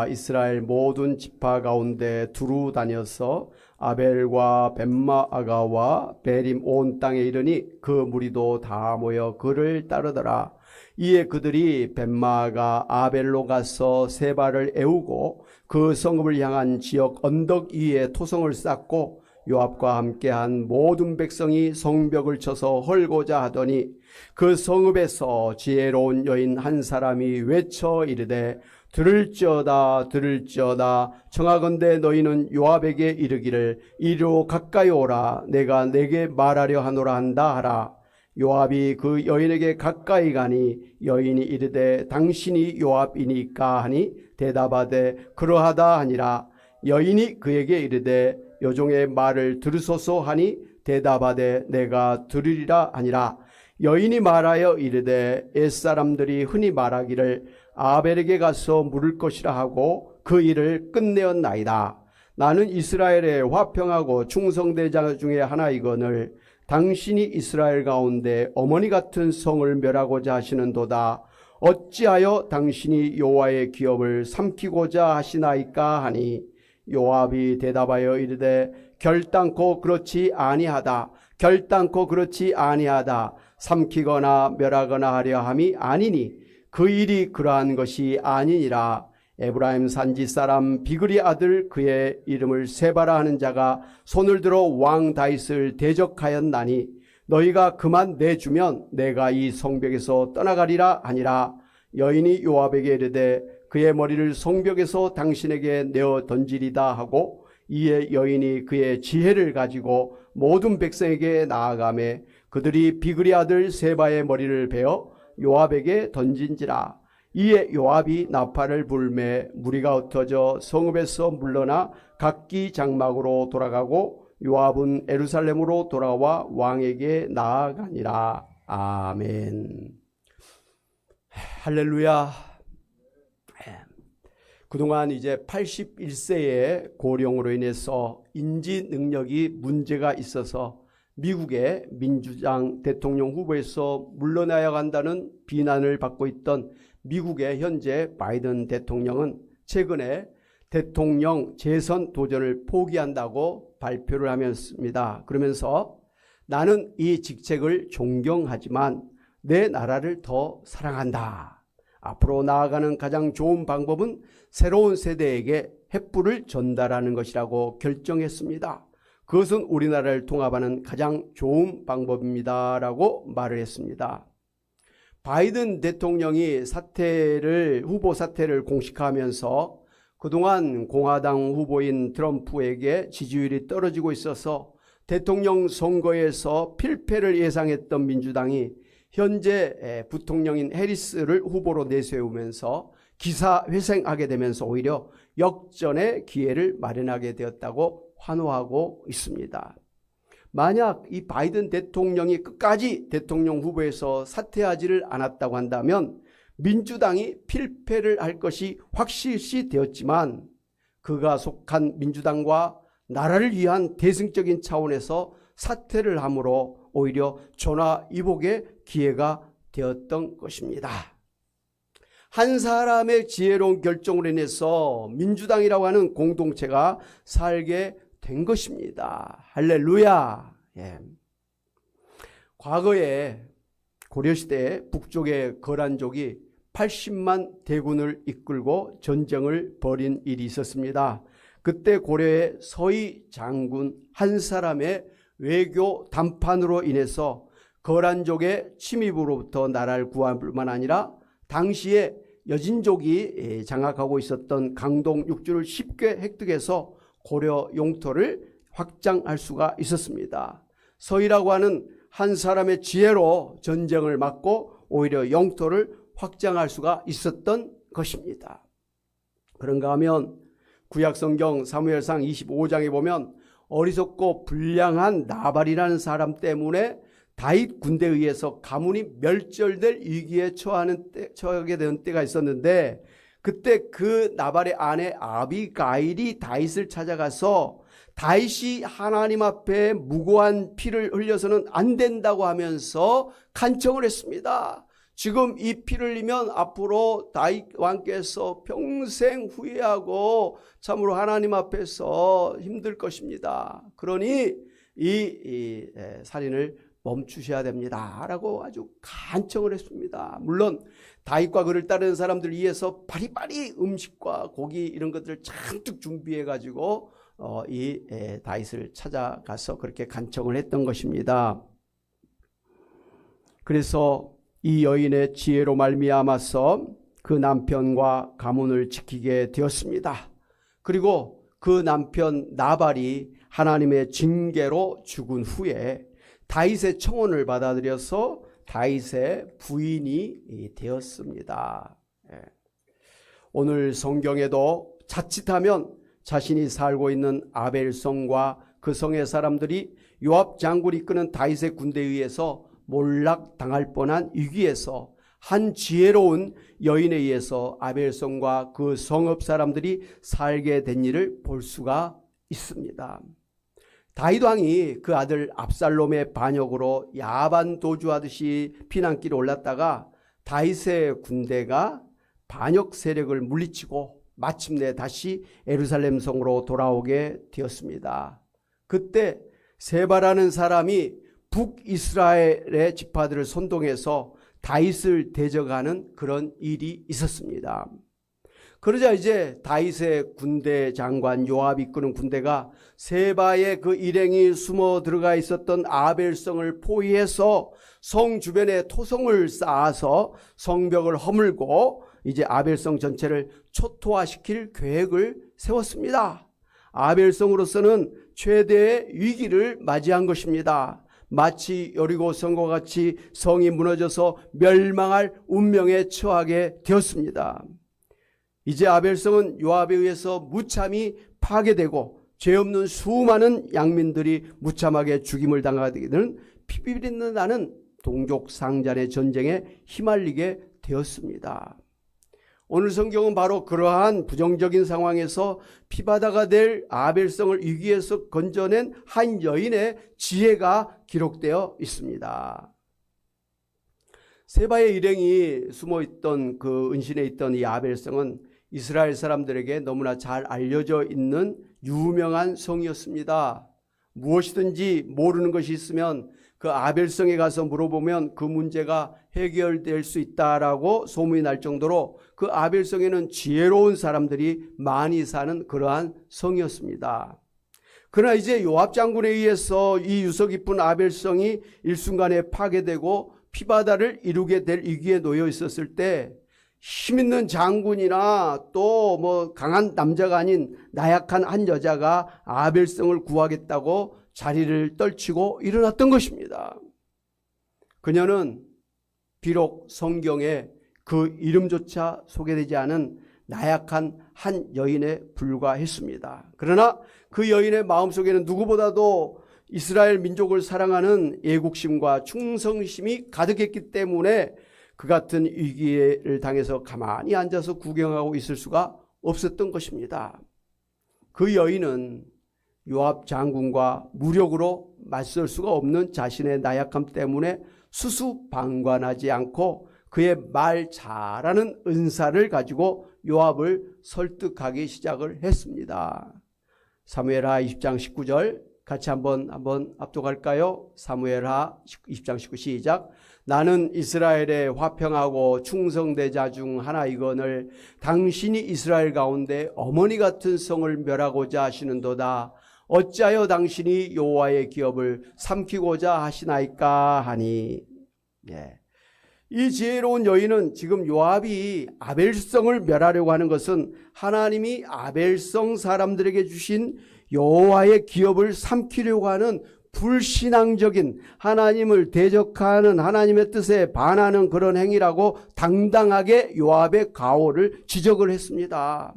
이스라엘 모든 지파 가운데 두루 다녀서 아벨과 벤마아가와 베림 온 땅에 이르니 그 무리도 다 모여 그를 따르더라. 이에 그들이 벤마아가 아벨로 가서 세바를 애우고 그 성읍을 향한 지역 언덕 위에 토성을 쌓고 요압과 함께한 모든 백성이 성벽을 쳐서 헐고자 하더니 그 성읍에서 지혜로운 여인 한 사람이 외쳐 이르되 들을지어다 들을지어다 청하건대 너희는 요압에게 이르기를 이리로 가까이 오라 내가 내게 말하려 하노라 한다 하라. 요압이 그 여인에게 가까이 가니 여인이 이르되 당신이 요압이니까 하니 대답하되 그러하다 하니라. 여인이 그에게 이르되 여종의 말을 들으소서 하니 대답하되 내가 들으리라 하니라. 여인이 말하여 이르되 옛사람들이 흔히 말하기를 아벨에게 가서 물을 것이라 하고 그 일을 끝내었나이다. 나는 이스라엘의 화평하고 충성대장 중에 하나이거늘 당신이 이스라엘 가운데 어머니 같은 성을 멸하고자 하시는도다. 어찌하여 당신이 여호와의 기업을 삼키고자 하시나이까 하니 요압이 대답하여 이르되 결단코 그렇지 아니하다. 결단코 그렇지 아니하다. 삼키거나 멸하거나 하려 함이 아니니 그 일이 그러한 것이 아니니라. 에브라임 산지 사람 비그리 아들 그의 이름을 세바라 하는 자가 손을 들어 왕 다윗을 대적하였나니 너희가 그만 내주면 내가 이 성벽에서 떠나가리라 하니라. 여인이 요압에게 이르되 그의 머리를 성벽에서 당신에게 내어 던지리다 하고 이에 여인이 그의 지혜를 가지고 모든 백성에게 나아가매 그들이 비그리 아들 세바의 머리를 베어 요압에게 던진지라. 이에 요압이 나팔을 불매 무리가 흩어져 성읍에서 물러나 각기 장막으로 돌아가고 요압은 예루살렘으로 돌아와 왕에게 나아가니라. 아멘. 할렐루야. 그동안 이제 81세의 고령으로 인해서 인지 능력이 문제가 있어서 미국의 민주당 대통령 후보에서 물러나야 한다는 비난을 받고 있던 미국의 현재 바이든 대통령은 최근에 대통령 재선 도전을 포기한다고 발표를 하면서 그러면서 나는 이 직책을 존경하지만 내 나라를 더 사랑한다. 앞으로 나아가는 가장 좋은 방법은 새로운 세대에게 횃불을 전달하는 것이라고 결정했습니다. 그것은 우리나라를 통합하는 가장 좋은 방법입니다. 라고 말을 했습니다. 바이든 대통령이 후보 사퇴를 공식화하면서 그동안 공화당 후보인 트럼프에게 지지율이 떨어지고 있어서 대통령 선거에서 필패를 예상했던 민주당이 현재 부통령인 해리스를 후보로 내세우면서 기사회생하게 되면서 오히려 역전의 기회를 마련하게 되었다고 환호하고 있습니다. 만약 이 바이든 대통령이 끝까지 대통령 후보에서 사퇴하지를 않았다고 한다면 민주당이 필패를 할 것이 확실시 되었지만 그가 속한 민주당과 나라를 위한 대승적인 차원에서 사퇴를 함으로 오히려 전화위복의 기회가 되었던 것입니다. 한 사람의 지혜로운 결정으로 인해서 민주당이라고 하는 공동체가 살게 된 것입니다. 할렐루야. 예. 과거에 고려시대에 북쪽의 거란족이 80만 대군을 이끌고 전쟁을 벌인 일이 있었습니다. 그때 고려의 서희 장군 한 사람의 외교 담판으로 인해서 거란족의 침입으로부터 나라를 구할 뿐만 아니라 당시에 여진족이 장악하고 있었던 강동 육주를 쉽게 획득해서 고려 영토를 확장할 수가 있었습니다. 서희라고 하는 한 사람의 지혜로 전쟁을 막고 오히려 영토를 확장할 수가 있었던 것입니다. 그런가 하면 구약성경 사무엘상 25장에 보면 어리석고 불량한 나발이라는 사람 때문에 다윗 군대에 의해서 가문이 멸절될 위기에 처하게 된 때가 있었는데 그때 그 나발의 아내 아비가일이 다윗을 찾아가서 다윗이 하나님 앞에 무고한 피를 흘려서는 안 된다고 하면서 간청을 했습니다. 지금 이 피를 흘리면 앞으로 다윗 왕께서 평생 후회하고 참으로 하나님 앞에서 힘들 것입니다. 그러니 이 살인을 멈추셔야 됩니다 라고 아주 간청을 했습니다. 물론 다윗과 그를 따르는 사람들 위해서 바리바리 음식과 고기 이런 것들을 잔뜩 준비해 가지고 이 다윗을 찾아가서 그렇게 간청을 했던 것입니다. 그래서 이 여인의 지혜로 말미암아서 그 남편과 가문을 지키게 되었습니다. 그리고 그 남편 나발이 하나님의 징계로 죽은 후에 다윗의 청혼을 받아들여서 다윗의 부인이 되었습니다. 오늘 성경에도 자칫하면 자신이 살고 있는 아벨성과 그 성의 사람들이 요압 장군이 이끄는 다윗의 군대에 의해서 몰락당할 뻔한 위기에서 한 지혜로운 여인에 의해서 아벨성과 그 성읍 사람들이 살게 된 일을 볼 수가 있습니다. 다윗 왕이 그 아들 압살롬의 반역으로 야반 도주하듯이 피난길에 올랐다가 다윗의 군대가 반역 세력을 물리치고 마침내 다시 예루살렘 성으로 돌아오게 되었습니다. 그때 세바라는 사람이 북이스라엘의 지파들을 선동해서 다윗을 대적하는 그런 일이 있었습니다. 그러자 이제 다윗의 군대 장관 요압이 이끄는 군대가 세바의 그 일행이 숨어 들어가 있었던 아벨성을 포위해서 성 주변에 토성을 쌓아서 성벽을 허물고 이제 아벨성 전체를 초토화시킬 계획을 세웠습니다. 아벨성으로서는 최대의 위기를 맞이한 것입니다. 마치 여리고성과 같이 성이 무너져서 멸망할 운명에 처하게 되었습니다. 이제 아벨성은 요압에 의해서 무참히 파괴되고 죄 없는 수많은 양민들이 무참하게 죽임을 당하게 되는 피비린내 나는 동족상잔의 전쟁에 휘말리게 되었습니다. 오늘 성경은 바로 그러한 부정적인 상황에서 피바다가 될 아벨성을 위기에서 건져낸 한 여인의 지혜가 기록되어 있습니다. 세바의 일행이 숨어있던 그 은신에 있던 이 아벨성은 이스라엘 사람들에게 너무나 잘 알려져 있는 유명한 성이었습니다. 무엇이든지 모르는 것이 있으면 그 아벨성에 가서 물어보면 그 문제가 해결될 수 있다라고 소문이 날 정도로 그 아벨성에는 지혜로운 사람들이 많이 사는 그러한 성이었습니다. 그러나 이제 요압 장군에 의해서 이 유서 깊은 아벨성이 일순간에 파괴되고 피바다를 이루게 될 위기에 놓여 있었을 때 힘있는 장군이나 또 뭐 강한 남자가 아닌 나약한 한 여자가 아벨성을 구하겠다고 자리를 떨치고 일어났던 것입니다. 그녀는 비록 성경에 그 이름조차 소개되지 않은 나약한 한 여인에 불과했습니다. 그러나 그 여인의 마음속에는 누구보다도 이스라엘 민족을 사랑하는 애국심과 충성심이 가득했기 때문에 그 같은 위기를 당해서 가만히 앉아서 구경하고 있을 수가 없었던 것입니다. 그 여인은 요압 장군과 무력으로 맞설 수가 없는 자신의 나약함 때문에 수수방관하지 않고 그의 말 잘하는 은사를 가지고 요압을 설득하기 시작을 했습니다. 사무엘하 20장 19절 같이 한번 압독할까요? 사무엘하 20장 19 시작. 나는 이스라엘의 화평하고 충성된 자 중 하나이거늘 당신이 이스라엘 가운데 어머니 같은 성을 멸하고자 하시는도다. 어찌하여 당신이 여호와의 기업을 삼키고자 하시나이까 하니. 이 지혜로운 여인은 지금 요압이 아벨성을 멸하려고 하는 것은 하나님이 아벨성 사람들에게 주신 여호와의 기업을 삼키려고 하는 불신앙적인 하나님을 대적하는 하나님의 뜻에 반하는 그런 행위라고 당당하게 요압의 가오를 지적을 했습니다.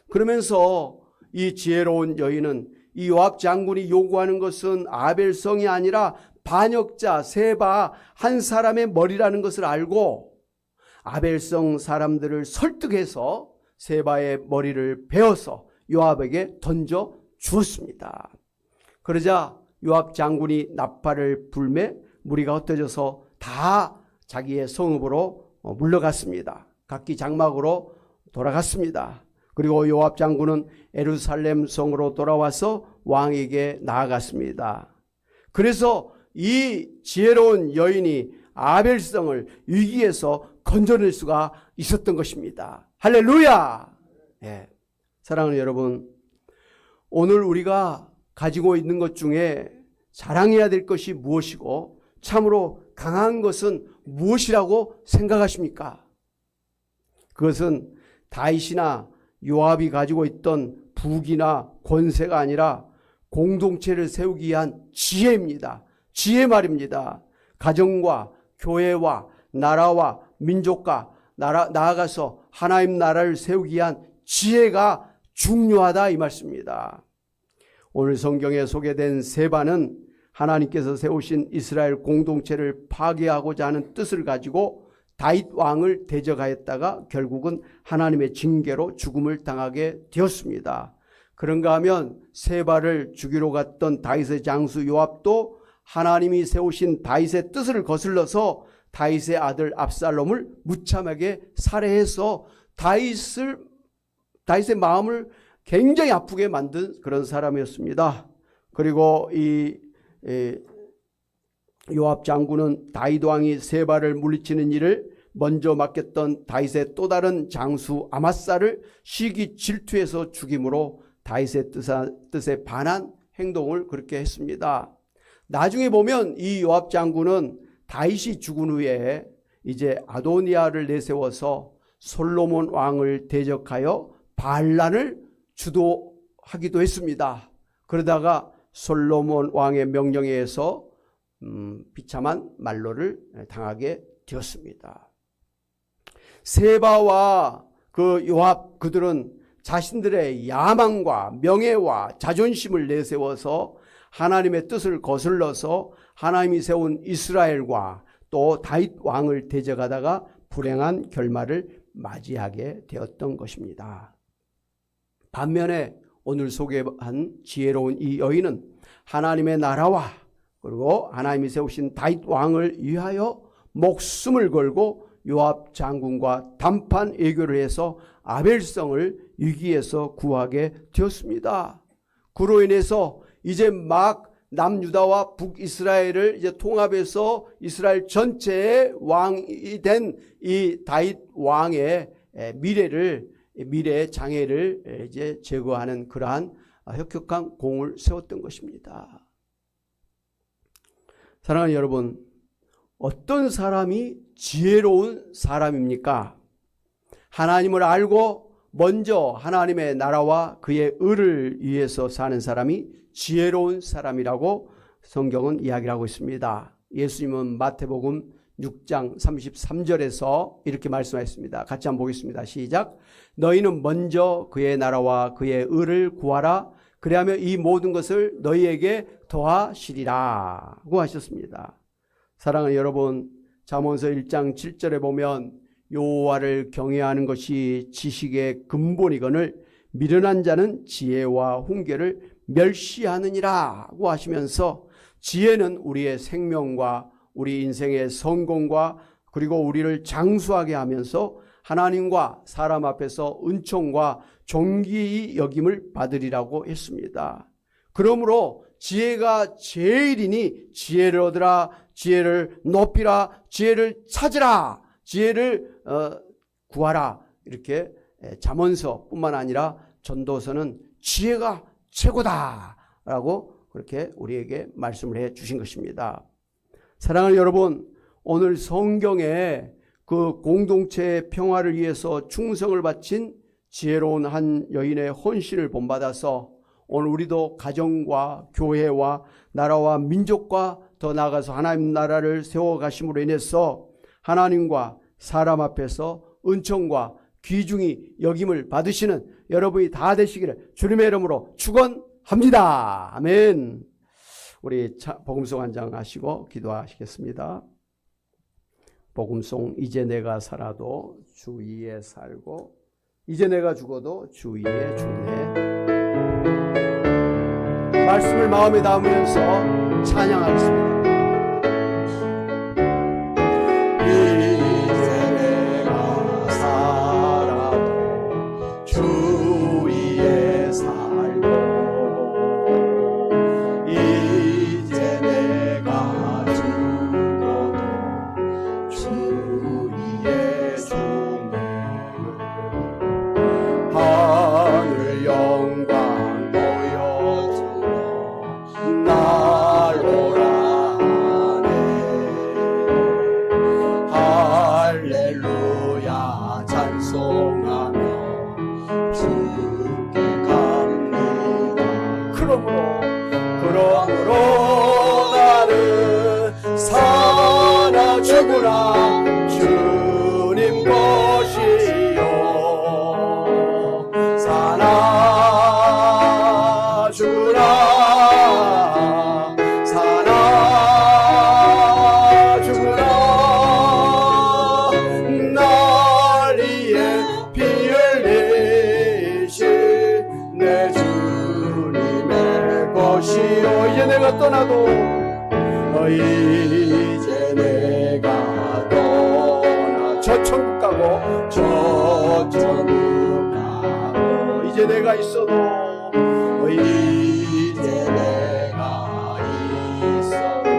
그러면서 이 지혜로운 여인은 이 요압 장군이 요구하는 것은 아벨성이 아니라 반역자 세바 한 사람의 머리라는 것을 알고 아벨성 사람들을 설득해서 세바의 머리를 베어서 요압에게 던져 주었습니다. 그러자 요압 장군이 나팔을 불매 무리가 흩어져서 다 자기의 성읍으로 물러갔습니다. 각기 장막으로 돌아갔습니다. 그리고 요압 장군은 예루살렘 성으로 돌아와서 왕에게 나아갔습니다. 그래서 이 지혜로운 여인이 아벨성을 위기에서 건져낼 수가 있었던 것입니다. 할렐루야! 예. 사랑하는 여러분, 오늘 우리가 가지고 있는 것 중에 자랑해야 될 것이 무엇이고 참으로 강한 것은 무엇이라고 생각하십니까? 그것은 다윗이나 요압이 가지고 있던 부귀나 권세가 아니라 공동체를 세우기 위한 지혜입니다. 지혜 말입니다. 가정과 교회와 나라와 민족과 나아가서 하나님 나라를 세우기 위한 지혜가 중요하다 이 말씀입니다. 오늘 성경에 소개된 세바는 하나님께서 세우신 이스라엘 공동체를 파괴하고자 하는 뜻을 가지고 다윗 왕을 대적하였다가 결국은 하나님의 징계로 죽음을 당하게 되었습니다. 그런가 하면 세바를 죽이러 갔던 다윗의 장수 요압도 하나님이 세우신 다윗의 뜻을 거슬러서 다윗의 아들 압살롬을 무참하게 살해해서 다윗의 마음을 굉장히 아프게 만든 그런 사람이었습니다. 그리고 이 요압 장군은 다윗 왕이 세바를 물리치는 일을 먼저 맡겼던 다윗의 또 다른 장수 아마사를 시기 질투해서 죽임으로 다윗의 뜻에 반한 행동을 그렇게 했습니다. 나중에 보면 이 요압 장군은 다윗이 죽은 후에 이제 아도니아를 내세워서 솔로몬 왕을 대적하여 반란을 주도하기도 했습니다. 그러다가 솔로몬 왕의 명령에 의해서 비참한 말로를 당하게 되었습니다. 세바와 그 요압 그들은 자신들의 야망과 명예와 자존심을 내세워서 하나님의 뜻을 거슬러서 하나님이 세운 이스라엘과 또 다윗 왕을 대적하다가 불행한 결말을 맞이하게 되었던 것입니다. 반면에 오늘 소개한 지혜로운 이 여인은 하나님의 나라와 그리고 하나님이 세우신 다윗 왕을 위하여 목숨을 걸고 요압 장군과 단판 외교를 해서 아벨성을 위기에서 구하게 되었습니다. 그로 인해서 이제 막 남유다와 북이스라엘을 이제 통합해서 이스라엘 전체의 왕이 된 이 다윗 왕의 미래의 장애를 이제 제거하는 그러한 혁혁한 공을 세웠던 것입니다. 사랑하는 여러분, 어떤 사람이 지혜로운 사람입니까? 하나님을 알고 먼저 하나님의 나라와 그의 의를 위해서 사는 사람이 지혜로운 사람이라고 성경은 이야기를 하고 있습니다. 예수님은 마태복음 6장 33절에서 이렇게 말씀하셨습니다. 같이 한번 보겠습니다. 시작. 너희는 먼저 그의 나라와 그의 의를 구하라. 그리하면 이 모든 것을 너희에게 더하시리라고 하셨습니다. 사랑하는 여러분, 잠언서 1장 7절에 보면 여호와를 경외하는 것이 지식의 근본이거늘 미련한 자는 지혜와 훈계를 멸시하느니라고 하시면서 지혜는 우리의 생명과 우리 인생의 성공과 그리고 우리를 장수하게 하면서 하나님과 사람 앞에서 은총과 존귀히 여김을 받으리라고 했습니다. 그러므로 지혜가 제일이니 지혜를 얻으라, 지혜를 높이라, 지혜를 찾으라, 지혜를 구하라. 이렇게 잠언서뿐만 아니라 전도서는 지혜가 최고다라고 그렇게 우리에게 말씀을 해 주신 것입니다. 사랑하는 여러분, 오늘 성경에 그 공동체의 평화를 위해서 충성을 바친 지혜로운 한 여인의 헌신을 본받아서 오늘 우리도 가정과 교회와 나라와 민족과 더 나아가서 하나님 나라를 세워가심으로 인해서 하나님과 사람 앞에서 은총과 귀중히 여김을 받으시는 여러분이 다 되시기를 주님의 이름으로 축원합니다. 아멘. 우리 복음송 한 장 하시고 기도하시겠습니다. 복음송. 이제 내가 살아도 주 위에 살고 이제 내가 죽어도 주 위에 죽네. 말씀을 마음에 담으면서 찬양하겠습니다. 주께 갑니다. 그러므로 나는 사나 죽으나 주님 것이요 사나 죽으나 사나 죽으나 날 위해 피 흘리신 내 주님의 것이요 이제 내가 떠나도 이제 내가 떠나 저 천국 가고 저 천국 가고 이제 내가 있어도 이제 내가 있어도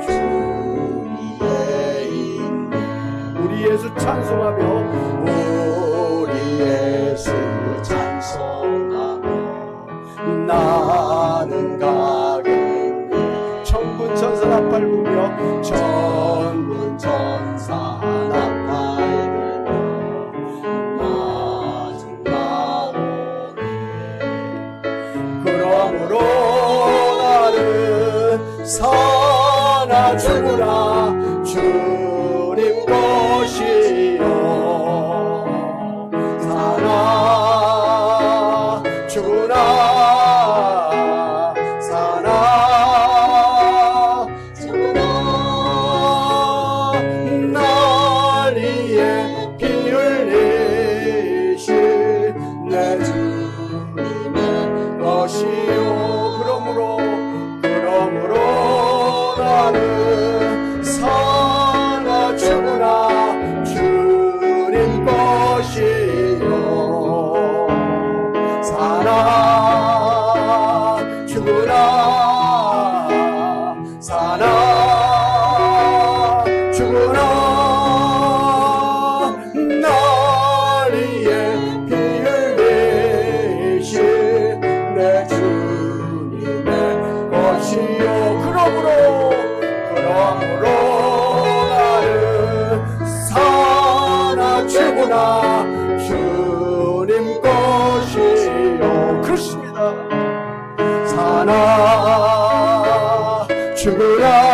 주 위에 있네 우리 예수 찬송하며 우리 예수 찬송하며 나는 가겠네 천군 천사 나팔 불며 천군 천사 나팔 불며 나중 나오네 그러므로 나는 사나 죽으나 주님 것이요 사나 죽으나 사나 죽으나 날 위해 피 흘리신 내 주님의 것이요 그러므로 나는 사나 죽으나 주님 것이요 사나 죽으나 사나 죽으나 날 위해 피 흘리신 내 주님의 것이요 그러므로 나는 사나 죽으나 주님 것이요 그렇습니다 사나 죽으나